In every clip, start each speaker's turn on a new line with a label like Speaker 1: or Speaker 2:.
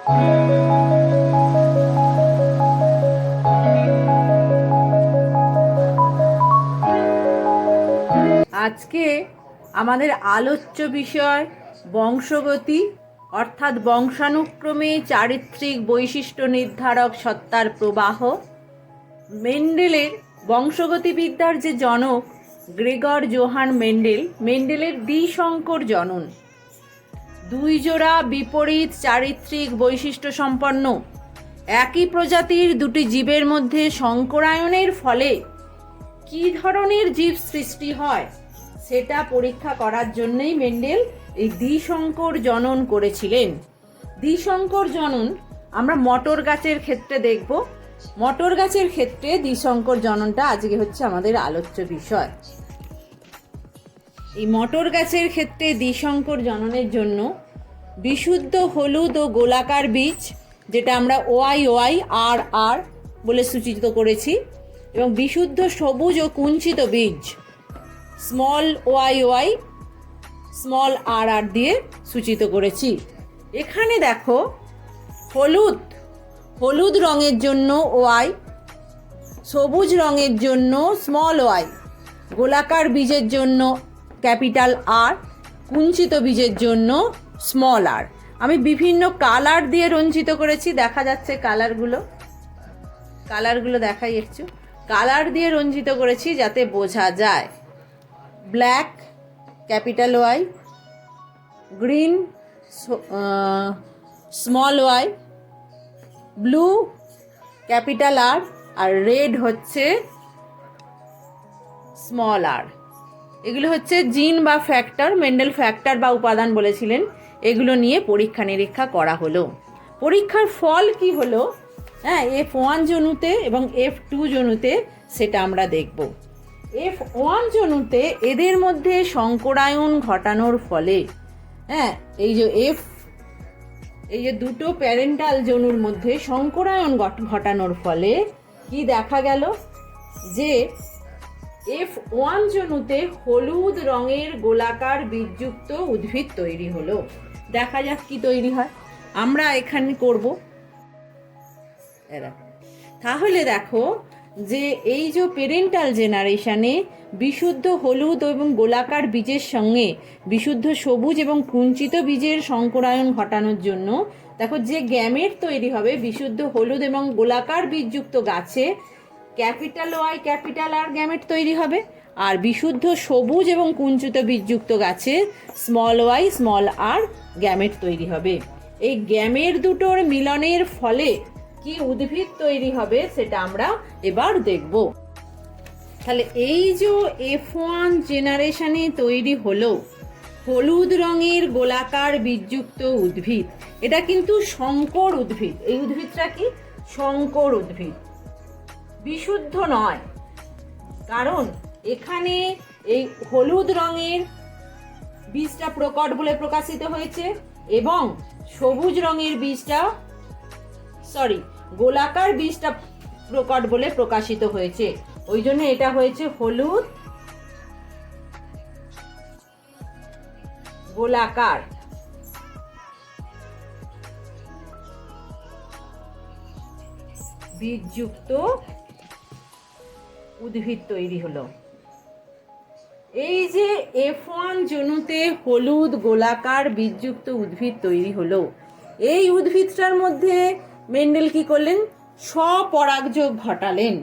Speaker 1: আজকে আমাদের আলোচ্য বিষয় বংশগতি, অর্থাৎ বংশানুক্রমে চারিত্রিক বৈশিষ্ট্য নির্ধারক সত্তার প্রবাহ। মেন্ডেলের বংশগতিবিদ্যার যে জনক গ্রেগর জোহান মেন্ডেলের দ্বিসংকর জনন। দুই জোড়া বিপরীত চারিত্রিক বৈশিষ্ট্য সম্পন্ন একই প্রজাতির দুটি জীবের মধ্যে সংকরায়নের ফলে কী ধরনের জীব সৃষ্টি হয় সেটা পরীক্ষা করার জন্যই মেন্ডেল এই দ্বিসংকর জনন করেছিলেন। দ্বিসংকর জনন আমরা মটর গাছের ক্ষেত্রে দেখব। মটর গাছের ক্ষেত্রে দ্বিসংকর জননটা আজকে হচ্ছে আমাদের আলোচ্য বিষয়। এই মটর গাছের ক্ষেত্রে দ্বিসংকর জননের জন্য বিশুদ্ধ হলুদ ও গোলাকার বীজ, যেটা আমরা OI আর আর বলে সূচিত করেছি, এবং বিশুদ্ধ সবুজ ও কুঞ্চিত বীজ স্মল OI স্মল আর আর দিয়ে সূচিত করেছি। এখানে দেখো হলুদ রঙের জন্য OI, সবুজ রঙের জন্য স্মল ওয়াই, গোলাকার বীজের জন্য ক্যাপিটাল আর, কুঞ্চিত বীজের জন্য স্মল আর। আমি বিভিন্ন কালার দিয়ে রঞ্জিত করেছি, দেখা যাচ্ছে কালারগুলো দেখাই একটু। কালার দিয়ে রঞ্জিত করেছি যাতে বোঝা যায়। Black capital Y, green small Y, blue capital R, আর রেড হচ্ছে স্মল আর। এগুলো হচ্ছে জিন বা ফ্যাক্টর, মেন্ডেল ফ্যাক্টর বা উপাদান বলেছিলেন। এগুলো নিয়ে পরীক্ষা নিরীক্ষা করা হলো। পরীক্ষার ফল কি হলো, F1 জনুতে এবং F2 জনুতে সেটা আমরা দেখব। F1 জনুতে এদের মধ্যে সংকরায়ন ঘটানোর ফলে এই যে দুটো প্যারেন্টাল জনুর মধ্যে সংকরায়ন ঘটানোর ফলে কি দেখা গেল, যে F1 জনুতে হলুদ রঙের গোলাকার বীজযুক্ত উদ্ভিদ তৈরি হলো। দেখা যাক কি তৈরি হয়, আমরা এখানে করব। তাহলে দেখো যে এই যে প্যারেন্টাল জেনারেশনে বিশুদ্ধ হলুদ এবং গোলাকার বীজের সঙ্গে বিশুদ্ধ সবুজ এবং কুঞ্চিত বীজের সংকরায়ন ঘটানোর জন্য দেখো যে গ্যামেট তৈরি হবে বিশুদ্ধ হলুদ এবং গোলাকার বীজযুক্ত গাছে capital Y capital R gamete তৈরি হবে, আর বিশুদ্ধ সবুজ এবং কুঞ্চিত বীজযুক্ত গাছে small y small r gamete তৈরি হবে। এই গ্যামেট দুটোর মিলনের ফলে কি উদ্ভিদ তৈরি হবে সেটা আমরা এবার দেখব। তাহলে এই যে F1 জেনারেশনে তৈরি হলো হলুদ রঙের গোলাকার বীজযুক্ত উদ্ভিদ, এটা কিন্তু সংকর উদ্ভিদ। এই উদ্ভিদটা কি সংকর উদ্ভিদ, বিশুদ্ধ নয়। কারণ এখানে এই হলুদ রঙের বীজটা প্রকট বলে প্রকাশিত হয়েছে এবং সবুজ রঙের বীজটা গোলাকার বীজটা প্রকট বলে প্রকাশিত হয়েছে। ওই জন্য এটা হয়েছে হলুদ গোলাকার। বীজযুক্ত উদ্ভিদ তৈরি হলো। এই যে F1 জনুতে হলুদ গোলাকার বীজযুক্ত উদ্ভিদ তৈরি হলো, এই উদ্ভিদটার মধ্যে মেন্ডেল কি করলেন, স্বপরাগযোগ ঘটালেন।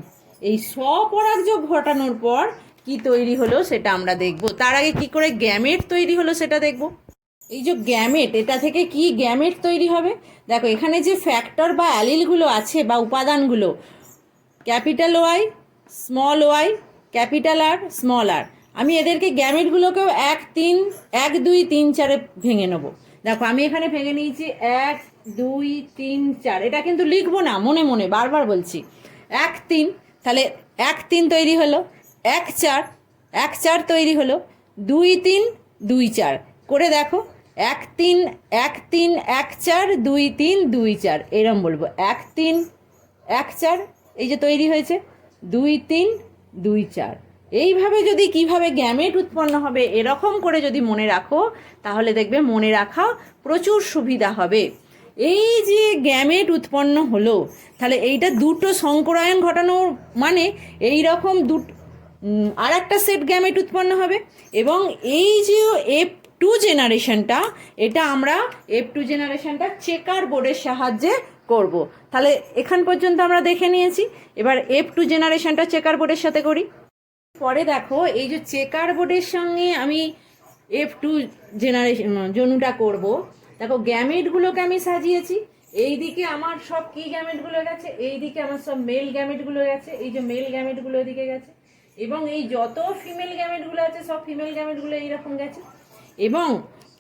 Speaker 1: এই স্বপরাগযোগ ঘটানোর পর কি তৈরি হলো সেটা আমরা দেখব। তার আগে কি করে গ্যামেট তৈরি হলো সেটা দেখব। এই যে গ্যামেট, এটা থেকে কি গ্যামেট তৈরি হবে, দেখো এখানে যে ফ্যাক্টর বা অ্যালিলগুলো আছে বা উপাদানগুলো capital Y small Y capital R small R, আমি এদেরকে গ্যামেটগুলোকেও 1 2 3 4 ভেঙে নেব। দেখো আমি এখানে ভেঙে নিয়েছি 1 2 3 4, এটা কিন্তু লিখবো না, মনে মনে বারবার বলছি 1 3। তাহলে 1 3 তৈরি হলো, 1 4 তৈরি হলো, 2 3 2 4 করে দেখো 1 3 1 3 1 4 2 3 2 4, এরম বলবো 1 3 1 4, এই যে তৈরি হয়েছে 2 3 2 4। এইভাবে যদি কিভাবে গ্যামেট উৎপন্ন হবে এরকম করে যদি মনে রাখো তাহলে দেখবে মনে রাখা প্রচুর সুবিধা হবে। এই যে গ্যামেট উৎপন্ন হলো, তাহলে এইটা দুটো সংকরায়ন ঘটানো, মানে এই রকম আর একটা সেট গ্যামেট উৎপন্ন হবে। এবং এই যে F2 জেনারেশনটা, এটা আমরা F2 জেনারেশনটা চেকার বোর্ডের সাহায্যে করব। তাহলে এখান পর্যন্ত আমরা দেখে নিয়েছি। এবার F2 জেনারেশনটা চেকার বোর্ডের সাথে করি। পরে দেখো, এই যে চেকার বোর্ডের সঙ্গে আমি F2 জেনারেশন জনুটা করব। দেখো গ্যামেটগুলোকে আমি সাজিয়েছি। এই দিকে আমার সব কি গ্যামেটগুলো গেছে, এই দিকে আমার সব মেল গ্যামেটগুলো গেছে, এই যে মেল গ্যামেটগুলো এদিকে গেছে। এবং এই যত ফিমেল গ্যামেটগুলো আছে সব ফিমেল গ্যামেটগুলো এইরকম গেছে। এবং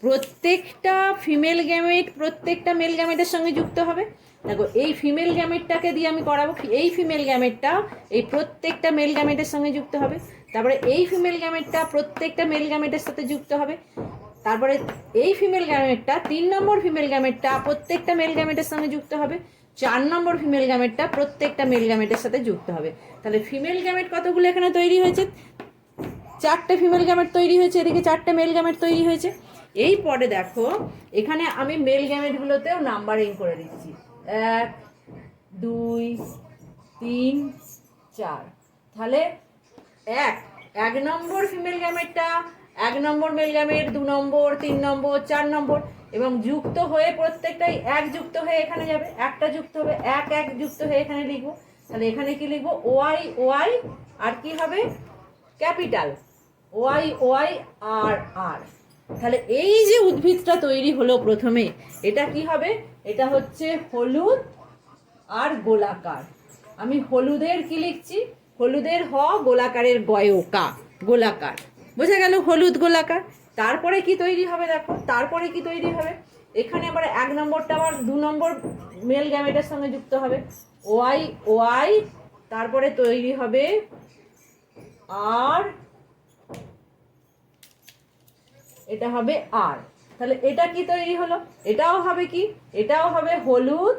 Speaker 1: প্রত্যেকটা ফিমেল গ্যামেট প্রত্যেকটা মেল গ্যামেটের সঙ্গে যুক্ত হবে। দেখো এই ফিমেল গ্যামেটটাকে দিয়ে আমি করাবো, এই ফিমেল গ্যামেটটা এই প্রত্যেকটা মেল গ্যামেটের সঙ্গে যুক্ত হবে। তারপরে এই ফিমেল গ্যামেটটা প্রত্যেকটা মেল গ্যামেটের সাথে যুক্ত হবে। তারপরে এই ফিমেল গ্যামেটটা 3 নম্বর ফিমেল গ্যামেটটা প্রত্যেকটা মেল গ্যামেটের সঙ্গে যুক্ত হবে। 4 নম্বর ফিমেল গ্যামেটটা প্রত্যেকটা মেল গ্যামেটের সাথে যুক্ত হবে। তাহলে ফিমেল গ্যামেট কতগুলো এখানে তৈরি হয়েছে? 4টে ফিমেল গ্যামেট তৈরি হয়েছে, এদিকে 4টে মেল গ্যামেট তৈরি হয়েছে। এই পরে দেখো, এখানে আমি মেল গ্যামেটগুলোতেও নাম্বারিং করে দিচ্ছি, 1 2 3 4। তাহলে এক নম্বর ফিমেল গ্যামেটটা 1 নম্বর মেল গ্যামেট, 2 নম্বর, 3 নম্বর, 4 নম্বর, এবং যুক্ত হয়ে প্রত্যেকটাই 1 যুক্ত হয়ে এখানে যাবে, একটা যুক্ত হবে 1 1 যুক্ত হয়ে এখানে লিখবো। তাহলে এখানে কি লিখবো? ওয়াই ওয়াই, আর কি হবে? ক্যাপিটাল ওয়াই ওয়াই আর আর। তাহলে এই যে উদ্ভিদটা তৈরি হলো প্রথমে, এটা কি হবে? এটা হচ্ছে হলুদ আর গোলাকার। আমি হলুদের কি লিখছি? হলুদের হ, গোলাকারের গয়কা, গোলাকার। বোঝা গেল? হলুদ গোলাকার। তারপরে কি তৈরি হবে? দেখো তারপরে কি তৈরি হবে, এখানে আবার 1 নম্বরটা আবার 2 নম্বর মেল গ্যামেটের সঙ্গে যুক্ত হবে, ওয়াই ওয়াই। তারপরে তৈরি হবে আর, এটা হবে আর। তাহলে এটা কি তৈরি হলো? এটাও হবে কি? এটাও হবে হলুদ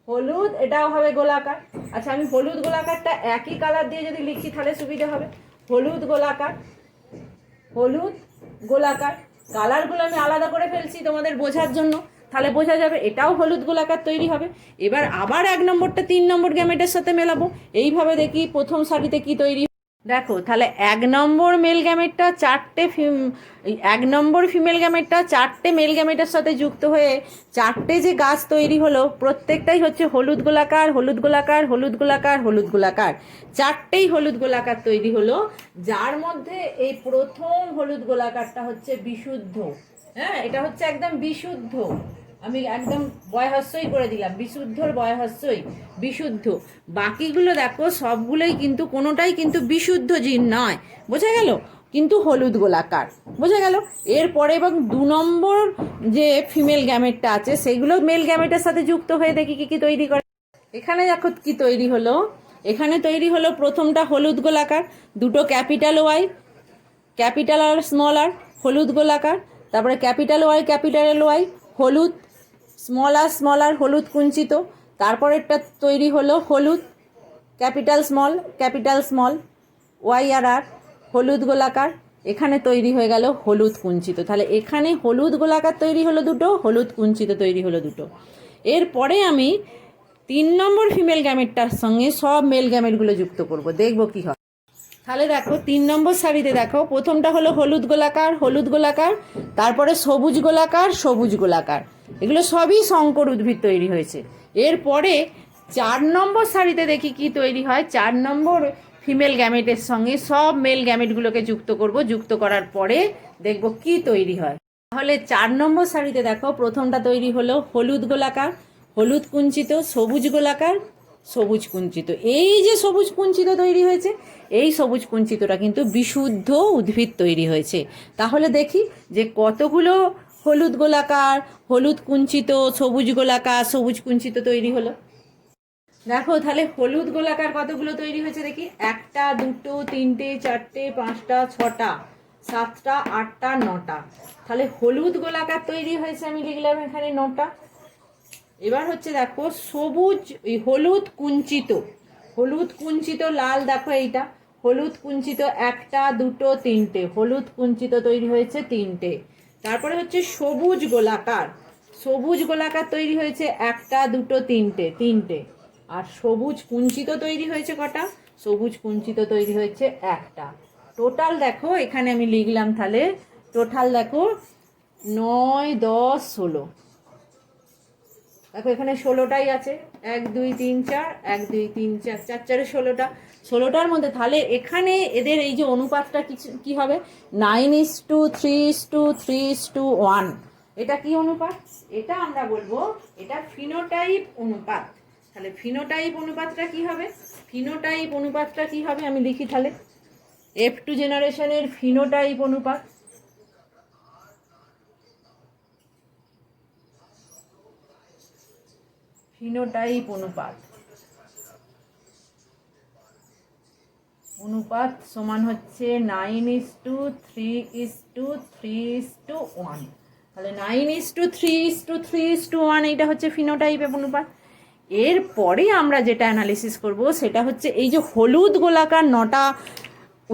Speaker 1: হলুদ, এটাও হবে গোলাকার। আচ্ছা, আমি হলুদ গোলাকারটা একই কালার দিয়ে যদি লিখি তাহলে সুবিধা হবে। হলুদ গোলাকার, হলুদ গোলাকার। কালারগুলো আমি আলাদা করে ফেলছি তোমাদের বোঝার জন্য, তাহলে বোঝা যাবে এটাও হলুদ গোলাকার তৈরি হবে। এবার আবার 1 নম্বরটা 3 নম্বর গ্যামেটের সাথে মেলাবো। এইভাবে দেখি প্রথম সারিতে কি তৈরি। দেখো তাহলে 1 নম্বর মেল গ্যামেটটা 1 নম্বর ফিমেল গ্যামেটটা 4টে মেল গ্যামেটের সাথে যুক্ত হয়ে 4টে যে গাছ তৈরি হলো, প্রত্যেকটাই হচ্ছে হলুদ গোলাকার, হলুদ গোলাকার, হলুদ গোলাকার, হলুদ গোলাকার। 4টেই হলুদ গোলাকার তৈরি হলো, যার মধ্যে এই প্রথম হলুদ গোলাকারটা হচ্ছে বিশুদ্ধ। হ্যাঁ, এটা হচ্ছে একদম বিশুদ্ধ। আমি একদম বয়হস্যই করে দিলাম, বিশুদ্ধর বয়হস্যই, বিশুদ্ধ। বাকিগুলো দেখো সবগুলোই কিন্তু কোনোটাই কিন্তু বিশুদ্ধ জিন নয়। বোঝা গেল? কিন্তু হলুদ গোলাকার। বোঝা গেল? এরপরে এবং 2 নম্বর যে ফিমেল গ্যামেটটা আছে সেগুলো মেল গ্যামেটের সাথে যুক্ত হয়ে দেখি কি কি তৈরি করে। এখানে দেখো কি তৈরি হলো। এখানে তৈরি হলো প্রথমটা হলুদ গোলাকার, দুটো capital Y, capital R small R, হলুদ গোলাকার। তারপরে ক্যাপিটাল ওয়াই হলুদ, স্মল আর হলুদ কুঞ্চিত। তারপরেরটা তৈরি হলো হলুদ, ক্যাপিটাল স্মল, ওয়াই আর আর, হলুদ গোলাকার। এখানে তৈরি হয়ে গেল হলুদ কুঞ্চিত। তাহলে এখানে হলুদ গোলাকার তৈরি হলো দুটো, হলুদ কুঞ্চিত তৈরি হলো দুটো। এরপরে আমি 3 নম্বর ফিমেল গ্যামেটটার সঙ্গে সব মেল গ্যামেটগুলো যুক্ত করব, দেখব কি হয়। তাহলে দেখো 3 নম্বর সারিতে দেখো প্রথমটা হলো হলুদ গোলাকার, তারপরে সবুজ গোলাকার। এগুলো সবই সংকর উদ্ভিদ তৈরি হয়েছে। এরপরে 4 নম্বর সারিতে দেখি কি তৈরি হয়। 4 নম্বর ফিমেল গ্যামেটের সঙ্গে সব মেল গ্যামেটগুলোকে যুক্ত করব, যুক্ত করার পরে দেখব কি তৈরি হয়। তাহলে 4 নম্বর সারিতে দেখো প্রথমটা তৈরি হলো হলুদ গোলাকার, হলুদ কুঞ্চিত, সবুজ গোলাকার, সবুজ কুঞ্চিত। এই যে সবুজ কুঞ্চিত তৈরি হয়েছে, এই সবুজ কুঞ্চিতটা কিন্তু বিশুদ্ধ উদ্ভিদ তৈরি হয়েছে। তাহলে দেখি যে কতগুলো হলুদ গোলাকার, হলুদ কুঞ্চিত, সবুজ গোলাকার, সবুজ কুঞ্চিত তৈরি হলো। দেখো তাহলে হলুদ গোলাকার কতগুলো তৈরি হয়েছে দেখি। 1টা 2টো 3টে 4টে 5টা 6টা 7টা 8টা 9টা। তাহলে হলুদ গোলাকার তৈরি হয়েছে, আমি লিখলাম এখানে 9টা। এবার হচ্ছে দেখো সবুজ, হলুদ কুঞ্চিত লাল, দেখো এইটা হলুদ কুঞ্চিত 1টা 2টো 3টে, হলুদ কুঞ্চিত তৈরি হয়েছে 3টে। তারপরে হচ্ছে সবুজ গোলাকার, সবুজ গোলাকার তৈরি হয়েছে একটা, দুটো, তিনটে। আর সবুজ কুঞ্চিত তৈরি হয়েছে কটা? সবুজ কুঞ্চিত তৈরি হয়েছে একটা। টোটাল দেখো এখানে আমি লিখলাম, তাহলে টোটাল দেখো 9, 10, 16। দেখো এখানে 16টাই আছে, 1, 2, 3, 4, 1, 2, 3, 4, 4, 4, 16টা। 16টার মধ্যে তাহলে এখানে এদের এই যে অনুপাতটা কি হবে? 9:3:3:1। এটা কি অনুপাত? এটা আমরা বলবো এটা ফিনোটাইপ অনুপাত। তাহলে ফিনোটাইপ অনুপাতটা কি হবে? ফিনোটাইপ অনুপাতটা কি হবে আমি লিখি তাহলে। F2 জেনারেশনের ফিনোটাইপ অনুপাত, ফিনোটাইপ অনুপাত সমান হচ্ছে 9:3:3:1। তাহলে 9:3:3:1 এইটা হচ্ছে ফিনোটাইপ অনুপাত। এরপরে আমরা যেটা অ্যানালিসিস করব সেটা হচ্ছে এই যে হলুদ গোলাকার 9টা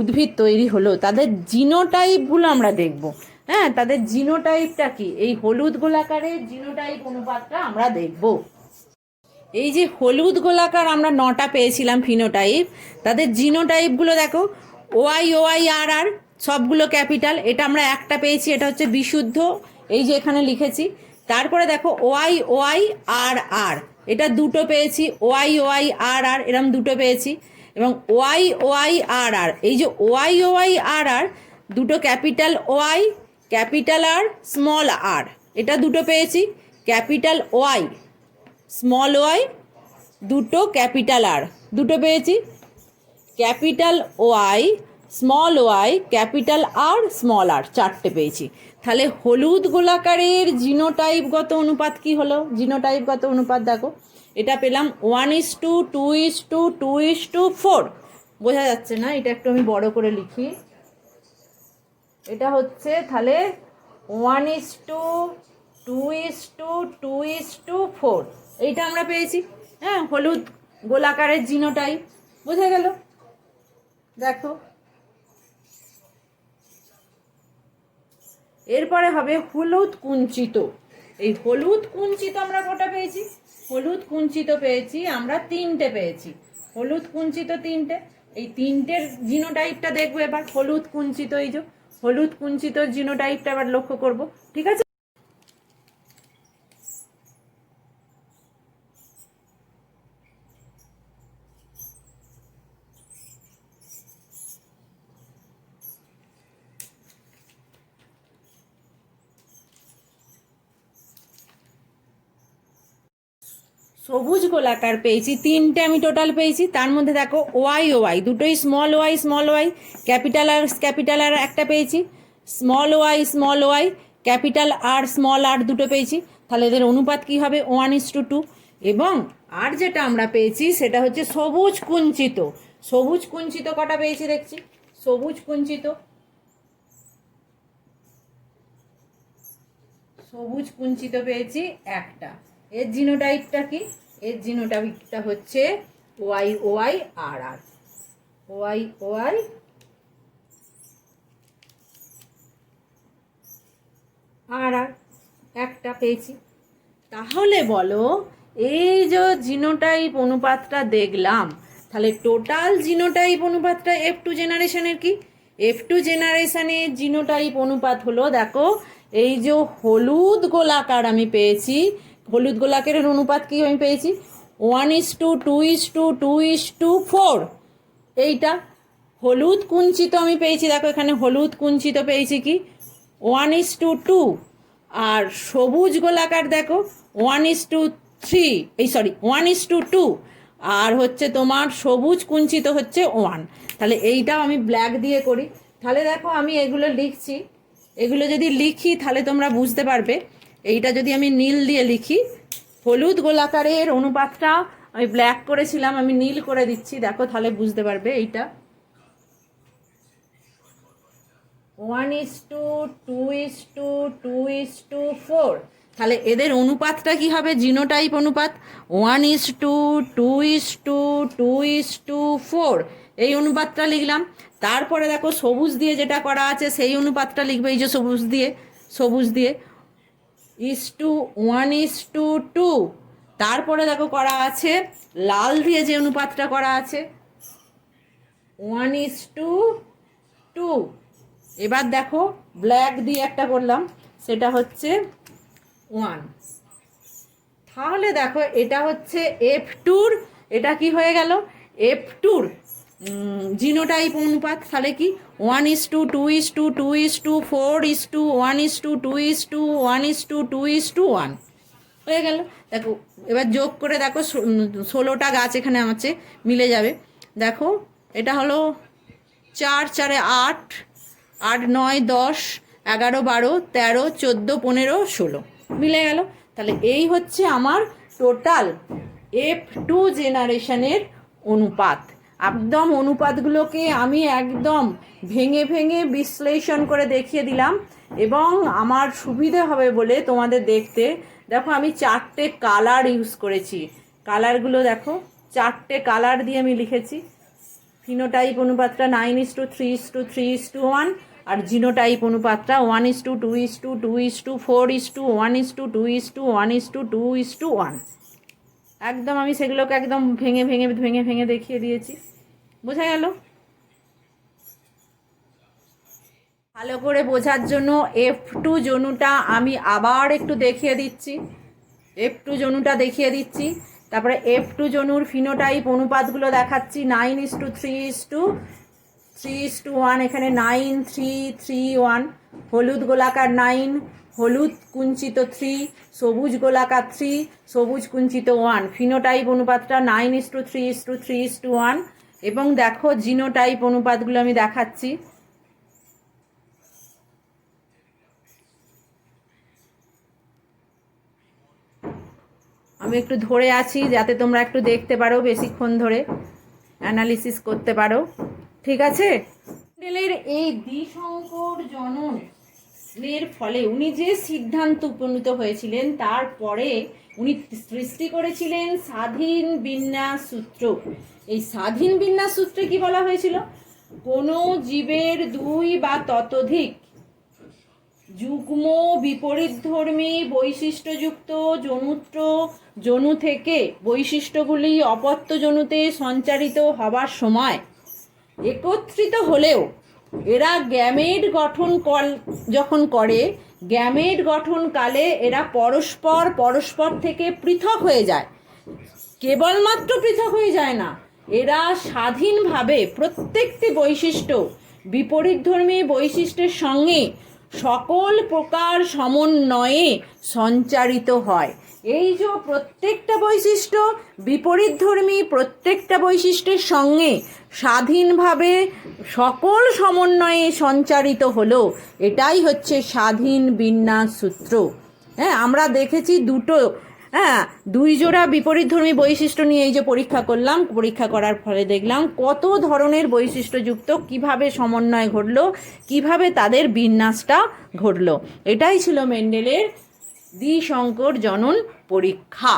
Speaker 1: উদ্ভিদ তৈরি হলো, তাদের জিনোটাইপগুলো আমরা দেখব। হ্যাঁ, তাদের জিনোটাইপটা কি, এই হলুদ গোলাকারের জিনোটাইপ অনুপাতটা আমরা দেখব। এই যে হলুদ গোলাকার আমরা 9টা পেয়েছিলাম ফিনোটাইপ, তাদের জিনোটাইপগুলো দেখো। OI সবগুলো ক্যাপিটাল। এটা আমরা একটা পেয়েছি, এটা হচ্ছে বিশুদ্ধ, এই যে এখানে লিখেছি। তারপরে দেখো OI এটা দুটো পেয়েছি, OI এরম দুটো পেয়েছি। এবং OI এই যে OI দুটো capital OI, capital R, small R, এটা দুটো পেয়েছি। ক্যাপিটাল OI, স্মল ওয়াই, দুটো ক্যাপিটাল আর, দুটো পেয়েছি। Capital Y, small Y, capital R, small R, চারটে পেয়েছি। তাহলে হলুদ গোলাকারের জিনোটাইপগত অনুপাত কি হলো? জিনোটাইপগত অনুপাত দেখো, এটা পেলাম 1:2:2:4। বোঝা যাচ্ছে না? এটা একটু আমি বড় করে লিখি। এটা হচ্ছে তাহলে 1:2:2:4 এইটা আমরা পেয়েছি। হ্যাঁ, হলুদ গোলাকারের জিনোটাইপ বোঝা গেল। দেখো এরপরে হবে হলুদ কুঞ্চিত। এই হলুদ কুঞ্চিত আমরা কটা পেয়েছি? হলুদ কুঞ্চিত পেয়েছি আমরা 3টে পেয়েছি। হলুদ কুঞ্চিত 3টে। এই 3টের জিনোটাইপটা দেখবো এবার। হলুদ কুঞ্চিত, এই যে হলুদ কুঞ্চিত জিনোটাইপটা এবার লক্ষ্য করব। ঠিক আছে, সবুজ গোলাকার পেয়েছি 3টে আমি টোটাল পেয়েছি। তার মধ্যে দেখো OI দুটোই স্মল ওয়াই, ক্যাপিটাল আর একটা পেয়েছি। Small Y, capital R, small R দুটো পেয়েছি। তাহলে এদের অনুপাত কি হবে? 1:2। এবং আর যেটা আমরা পেয়েছি সেটা হচ্ছে সবুজ কুঞ্চিত। সবুজ কুঞ্চিত কটা পেয়েছি দেখছি। সবুজ কুঞ্চিত পেয়েছি একটা। এর জিনোটাইপটা কি? এর জিনোটাইপটা হচ্ছে OI একটা পেয়েছি। তাহলে বলো, এই যে জিনোটাইপ অনুপাতটা দেখলাম, তাহলে টোটাল জিনোটাইপ অনুপাতটা F2 জেনারেশনের কি? F2 জেনারেশনের জিনোটাইপ অনুপাত হলো, দেখো এই যে হলুদ গোলাকার আমি পেয়েছি, হলুদ গোলাকারের অনুপাত কি আমি পেয়েছি? 1:2:2:4। এইটা হলুদ কুঞ্চিত আমি পেয়েছি, দেখো এখানে হলুদ কুঞ্চিত পেয়েছি কি 1:2। আর সবুজ গোলাকার দেখো 1:2। আর হচ্ছে তোমার সবুজ কুঞ্চিত হচ্ছে 1। তাহলে এইটাও আমি ব্ল্যাক দিয়ে করি। তাহলে দেখো আমি এগুলো লিখছি, এগুলো যদি লিখি তাহলে তোমরা বুঝতে পারবে। এইটা যদি আমি নীল দিয়ে লিখি, হলুদ গোলাকারের অনুপাতটা আমি ব্ল্যাক করেছিলাম, আমি নীল করে দিচ্ছি, দেখো তাহলে বুঝতে পারবে। এইটা 1:2:2:4। তাহলে এদের অনুপাতটা কি হবে? জিনোটাইপ অনুপাত 1:2:2:4 এই অনুপাতটা লিখলাম। তারপরে দেখো সবুজ দিয়ে যেটা করা আছে সেই অনুপাতটা লিখবে, এই যে সবুজ দিয়ে 1:2। তারপরে দেখো করা আছে লাল দিয়ে যে অনুপাতটা করা আছে 1:2। এবার দেখো ব্ল্যাক দিয়ে একটা করলাম, সেটা হচ্ছে 1। তাহলে দেখো এটা হচ্ছে F2-র, এটা কি হয়ে গেল F2-র জিনোটাইপ অনুপাত। তাহলে কি 1:2, 2:2, 4:1:2, 1:2, 2:1 হয়ে গেল। দেখো এবার যোগ করে দেখো 16টা গাছ এখানে আছে, মিলে যাবে। দেখো এটা হলো 4 4 8, 8 9 10, 11 12 13 14 15 16 মিলে গেল। তাহলে এই হচ্ছে আমার টোটাল F2 জেনারেশনের অনুপাত। একদম অনুপাতগুলোকে আমি একদম ভেঙে ভেঙে বিশ্লেষণ করে দেখিয়ে দিলাম, এবং আমার সুবিধে হবে বলে তোমাদের দেখতে। দেখো আমি 4টে কালার ইউজ করেছি, কালারগুলো দেখো 4টে কালার দিয়ে আমি লিখেছি। ফিনোটাইপ অনুপাতটা 9:3:3:1, আর জিনোটাইপ অনুপাতটা 1:2:2:4:1:2:1:2:1 একদম আমি সেগুলোকে একদম ভেঙে ভেঙে ভেঙে ভেঙে দেখিয়ে দিয়েছি। বোঝা গেল? ভালো করে বোঝার জন্য F2 জনুটা আমি আবার একটু দেখিয়ে দিচ্ছি। F2 জনুটা দেখিয়ে দিচ্ছি, তারপরে F2 জনুর ফিনোটাইপ অনুপাতগুলো দেখাচ্ছি। 9:3:1, এখানে 9 3 3 1, হলুদ গোলাকার 9, হলুদ কুঞ্চিত 3, সবুজ গোলাকার 3, সবুজ কুঞ্চিত 1। ফিনোটাইপ অনুপাতটা 9:3:3:1। এবং দেখো জিনোটাইপ অনুপাতগুলো আমি দেখাচ্ছি। আমি একটু ধরে আছি যাতে তোমরা একটু দেখতে পারো, বেশিক্ষণ ধরে অ্যানালিসিস করতে পারো, ঠিক আছে? মেন্ডেলের এই দ্বিসংকর জননের ফলে উনি যে সিদ্ধান্ত উপনীত হয়েছিলেন, তারপরে উনি সৃষ্টি করেছিলেন স্বাধীন বিন্যাস সূত্র। এই স্বাধীন বিন্যাস সূত্রে কি বলা হয়েছিল? কোনো জীবের 2 বা ততোধিক যুগ্ম বিপরীতধর্মী বৈশিষ্ট্যযুক্ত জনু থেকে বৈশিষ্ট্যগুলি অপত্য জনুতে সঞ্চারিত হবার সময় একত্রিত হলেও এরা গ্যামেট গঠন যখন করে, গ্যামেট গঠনকালে এরা পরস্পর থেকে পৃথক হয়ে যায়। কেবলমাত্র পৃথক হয়ে যায় না, এরা স্বাধীনভাবে প্রত্যেকটি বৈশিষ্ট্য বিপরীতধর্মী বৈশিষ্ট্যের সঙ্গে সকল প্রকার সমন্বয়ে সঞ্চারিত হয়। এই যে প্রত্যেকটা বৈশিষ্ট্য বিপরীতধর্মী প্রত্যেকটা বৈশিষ্ট্যের সঙ্গে স্বাধীনভাবে সকল সমন্বয়ে সঞ্চারিত হলো, এটাই হচ্ছে স্বাধীন বিন্যাস সূত্র। হ্যাঁ, আমরা দেখেছি দুটো 2 জোড়া বিপরীতধর্মী বৈশিষ্ট্য নিয়ে এই যে পরীক্ষা করলাম, পরীক্ষা করার ফলে দেখলাম কত ধরনের বৈশিষ্ট্যযুক্ত কিভাবে সমন্বয় ঘটলো, কিভাবে তাদের বিন্যাসটা ঘটলো। এটাই ছিল মেন্ডেলের দ্বিসংকর জনন পরীক্ষা।